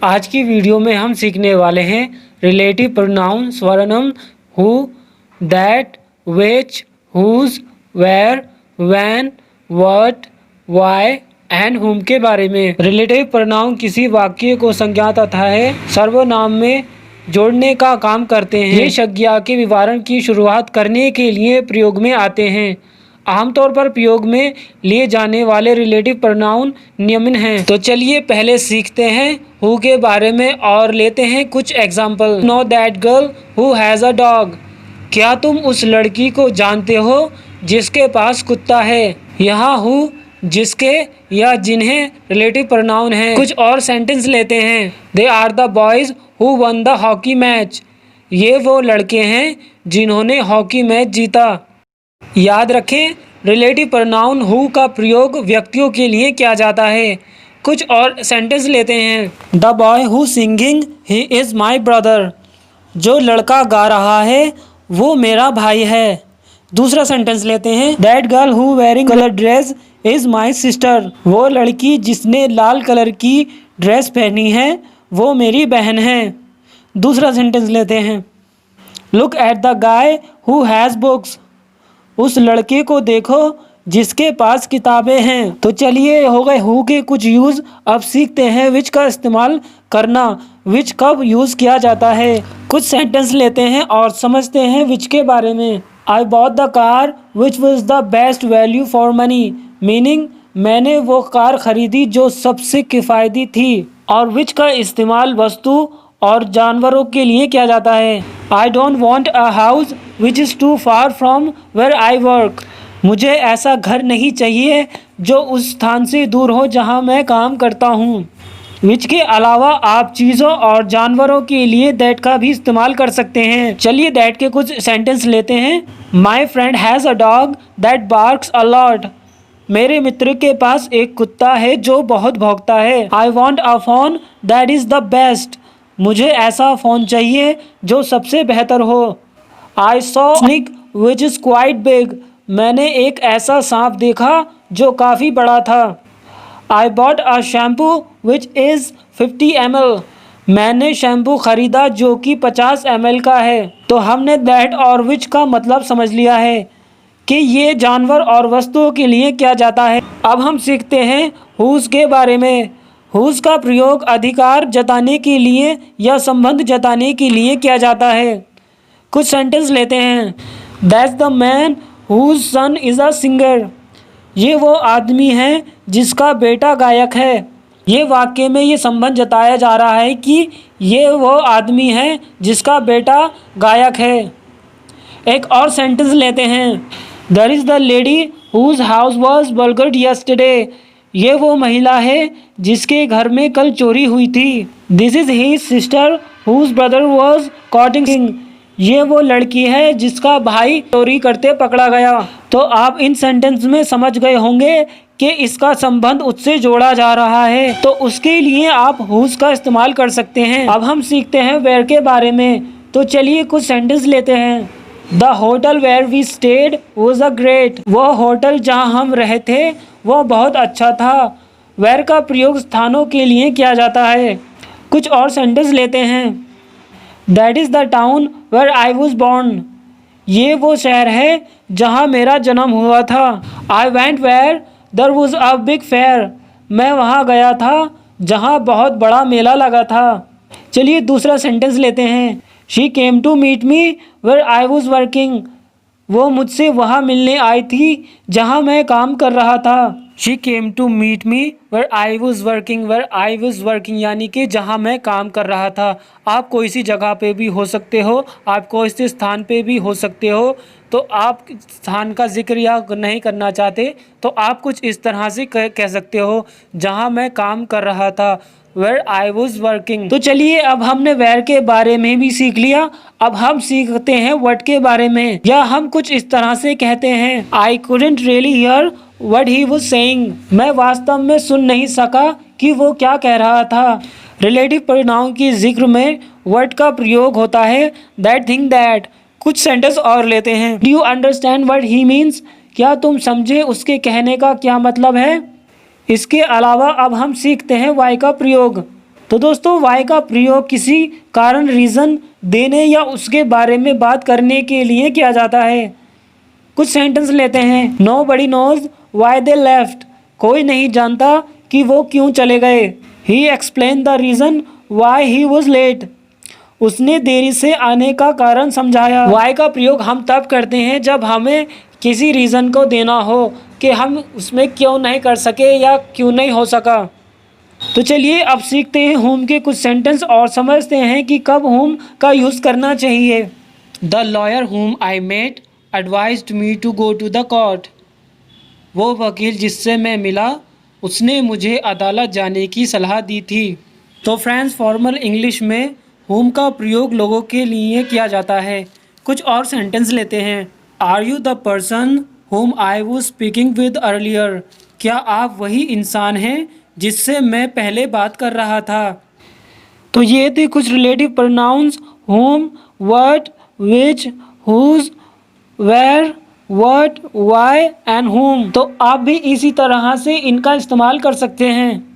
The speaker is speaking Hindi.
आज की वीडियो में हम सीखने वाले हैं रिलेटिव प्रोनाउन स्वर्णम, who, that, which, whose, where, when, what, why and whom के बारे में। रिलेटिव प्रोनाउन किसी वाक्य को संज्ञा तथा सर्वनाम में जोड़ने का काम करते हैं। ये संज्ञा के विवरण की शुरुआत करने के लिए प्रयोग में आते हैं। आमतौर पर प्रयोग में लिए जाने वाले रिलेटिव प्रोनाउन निम्न हैं। तो चलिए पहले सीखते हैं हु के बारे में और लेते हैं कुछ example. Know that girl who has a dog. क्या तुम उस लड़की को जानते हो जिसके पास कुत्ता है। यहाँ हु जिसके या जिन्हें रिलेटिव प्रोनाउन है। कुछ और सेंटेंस लेते हैं। They are the boys who won the hockey match. ये वो लड़के हैं जिन्होंने हॉकी मैच जीता। याद रखें, रिलेटिव प्रोनाउन हु का प्रयोग व्यक्तियों के लिए किया जाता है। कुछ और सेंटेंस लेते हैं। The boy who singing he is my brother. जो लड़का गा रहा है वो मेरा भाई है। दूसरा सेंटेंस लेते हैं। That girl who wearing colour dress is my sister. वो लड़की जिसने लाल कलर की ड्रेस पहनी है वो मेरी बहन है। दूसरा सेंटेंस लेते हैं। Look at the guy who has books. उस लड़के को देखो जिसके पास किताबें हैं। तो चलिए हो गए हु के कुछ यूज़। अब सीखते हैं विच का इस्तेमाल करना। विच कब यूज़ किया जाता है। कुछ सेंटेंस लेते हैं और समझते हैं विच के बारे में। I bought the car which was the best value for money. Meaning मैंने वो कार खरीदी जो सबसे किफ़ायती थी। और विच का इस्तेमाल वस्तु और जानवरों के लिए किया जाता है। I don't want a house which is too far from where I work. मुझे ऐसा घर नहीं चाहिए जो उस स्थान से दूर हो जहां मैं काम करता हूं। विच के अलावा आप चीज़ों और जानवरों के लिए दैट का भी इस्तेमाल कर सकते हैं। चलिए दैट के कुछ सेंटेंस लेते हैं। My friend has a dog that barks a lot. मेरे मित्र के पास एक कुत्ता है जो बहुत भौंकता है। I want a phone that is the best. मुझे ऐसा फ़ोन चाहिए जो सबसे बेहतर हो। I saw snake which is quite big. मैंने एक ऐसा सांप देखा जो काफ़ी बड़ा था। I bought a shampoo which is 50 ml। मैंने शैम्पू ख़रीदा जो कि 50 ml का है। तो हमने दैट और विच का मतलब समझ लिया है कि ये जानवर और वस्तुओं के लिए किया जाता है। अब हम सीखते हैं हुज़ के बारे में। हुज़ का प्रयोग अधिकार जताने के लिए या संबंध जताने के लिए किया जाता है। कुछ सेंटेंस लेते हैं। That's the man whose son is a singer. ये वो आदमी है जिसका बेटा गायक है। ये वाक्य में ये संबंध जताया जा रहा है कि ये वो आदमी है जिसका बेटा गायक है। एक और सेंटेंस लेते हैं। There is the lady whose house was burgled yesterday. ये वो महिला है जिसके घर में कल चोरी हुई थी। This is his sister whose brother was caught in. ये वो लड़की है जिसका भाई चोरी करते पकड़ा गया। तो आप इन सेंटेंस में समझ गए होंगे कि इसका संबंध उससे जोड़ा जा रहा है। तो उसके लिए आप हुज का इस्तेमाल कर सकते हैं। अब हम सीखते हैं वेयर के बारे में। तो चलिए कुछ सेंटेंस लेते हैं। The hotel where we stayed was a great. वह होटल जहाँ हम रहे थे वह बहुत अच्छा था। वेयर का प्रयोग स्थानों के लिए किया जाता है। कुछ और सेंटेंस लेते हैं। That is the town where I was born. ये वो शहर है जहाँ मेरा जन्म हुआ था। I went where there was a big fair. मैं वहाँ गया था जहाँ बहुत बड़ा मेला लगा था। चलिए दूसरा सेंटेंस लेते हैं। She came to meet me where I was working. वो मुझसे वहाँ मिलने आई थी जहाँ मैं काम कर रहा था। She came to meet me where I was working. Where I was working यानी कि जहाँ मैं काम कर रहा था। आप कोई सी जगह पे भी हो सकते हो, आप कोई से स्थान पे भी हो सकते हो। तो आप स्थान का जिक्र या नहीं करना चाहते तो आप कुछ इस तरह से कह सकते हो, जहाँ मैं काम कर रहा था, वेयर आई वॉज वर्किंग। तो चलिए अब हमने वेयर के बारे में भी सीख लिया। अब हम सीखते हैं व्हाट के बारे में। या हम कुछ इस तरह से कहते हैं। I couldn't really here what he was saying. मैं वास्तव में सुन नहीं सका कि वो क्या कह रहा था। रिलेटिव प्रोनाउन की जिक्र में व्हाट का प्रयोग होता है। That thing that. कुछ सेंटेंस और लेते हैं। Do you understand what he means. क्या तुम समझे उसके कहने का क्या मतलब है। इसके अलावा अब हम सीखते हैं वाई का प्रयोग। तो दोस्तों वाई का प्रयोग किसी कारण रीज़न देने या उसके बारे में बात करने के लिए किया जाता है। कुछ सेंटेंस लेते हैं। Nobody knows why they left, कोई नहीं जानता कि वो क्यों चले गए। He explain the reason why he was late, उसने देरी से आने का कारण समझाया। वाई का प्रयोग हम तब करते हैं जब हमें किसी रीज़न को देना हो कि हम उसमें क्यों नहीं कर सके या क्यों नहीं हो सका। तो चलिए अब सीखते हैं होम के कुछ सेंटेंस और समझते हैं कि कब होम का यूज़ करना चाहिए। The lawyer whom I met advised me to go to the court, वो वकील जिससे मैं मिला उसने मुझे अदालत जाने की सलाह दी थी। तो फ्रेंड्स फॉर्मल इंग्लिश में होम का प्रयोग लोगों के लिए किया जाता है। कुछ और सेंटेंस लेते हैं। Are you the person whom I was speaking with earlier, क्या आप वही इंसान हैं जिससे मैं पहले बात कर रहा था। तो ये थे कुछ relative pronouns whom, what, which, whose, where, what, why and whom. तो आप भी इसी तरह से इनका इस्तेमाल कर सकते हैं।